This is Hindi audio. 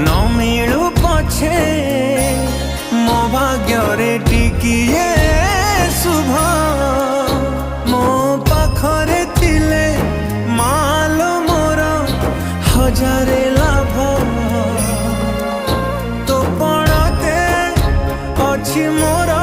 न मिलू पछे मो भाग्य टिकिए शुभ मो पाखरे थिले माल मोर हजारे लाभ तो पड़ते अच्छी मोर